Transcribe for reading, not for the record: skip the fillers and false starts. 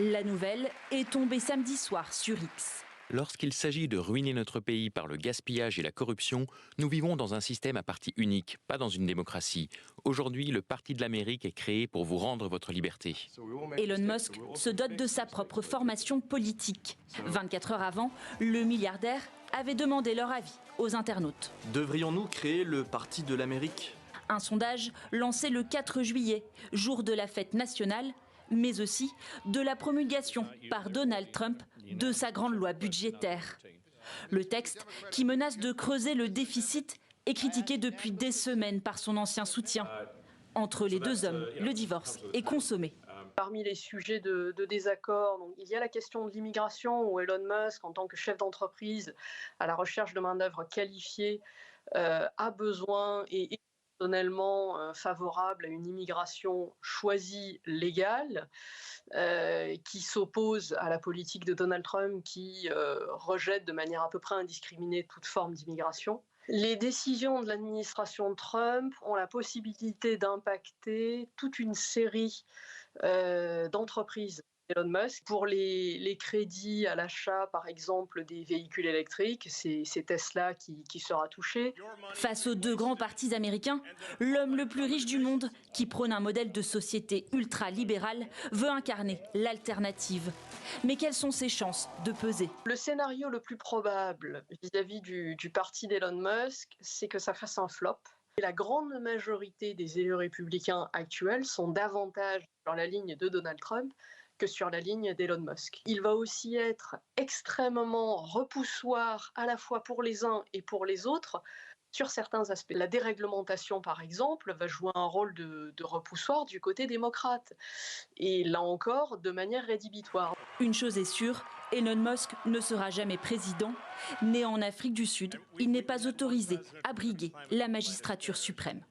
La nouvelle est tombée samedi soir sur X. Lorsqu'il s'agit de ruiner notre pays par le gaspillage et la corruption, nous vivons dans un système à parti unique, pas dans une démocratie. Aujourd'hui, le Parti de l'Amérique est créé pour vous rendre votre liberté. Elon Musk se dote de sa propre formation politique. 24 heures avant, le milliardaire avait demandé leur avis aux internautes. Devrions-nous créer le Parti de l'Amérique ? Un sondage lancé le 4 juillet, jour de la fête nationale, mais aussi de la promulgation par Donald Trump de sa grande loi budgétaire. Le texte, qui menace de creuser le déficit, est critiqué depuis des semaines par son ancien soutien. Entre les deux hommes, le divorce est consommé. Parmi les sujets de désaccord, donc, il y a la question de l'immigration où Elon Musk, en tant que chef d'entreprise à la recherche de main-d'œuvre qualifiée, a besoin et est personnellement favorable à une immigration choisie légale qui s'oppose à la politique de Donald Trump qui rejette de manière à peu près indiscriminée toute forme d'immigration. Les décisions de l'administration Trump ont la possibilité d'impacter toute une série d'entreprises Elon Musk. Pour les crédits à l'achat, par exemple, des véhicules électriques, c'est Tesla qui sera touché. Face aux deux grands partis américains, l'homme le plus riche du monde, qui prône un modèle de société ultra-libérale, veut incarner l'alternative. Mais quelles sont ses chances de peser? Le scénario le plus probable vis-à-vis du parti d'Elon Musk, c'est que ça fasse un flop. Et la grande majorité des élus républicains actuels sont davantage sur la ligne de Donald Trump que sur la ligne d'Elon Musk. Il va aussi être extrêmement repoussoir à la fois pour les uns et pour les autres sur certains aspects. La déréglementation, par exemple, va jouer un rôle de repoussoir du côté démocrate. Et là encore, de manière rédhibitoire. Une chose est sûre, Elon Musk ne sera jamais président. Né en Afrique du Sud, il n'est pas autorisé à briguer la magistrature suprême.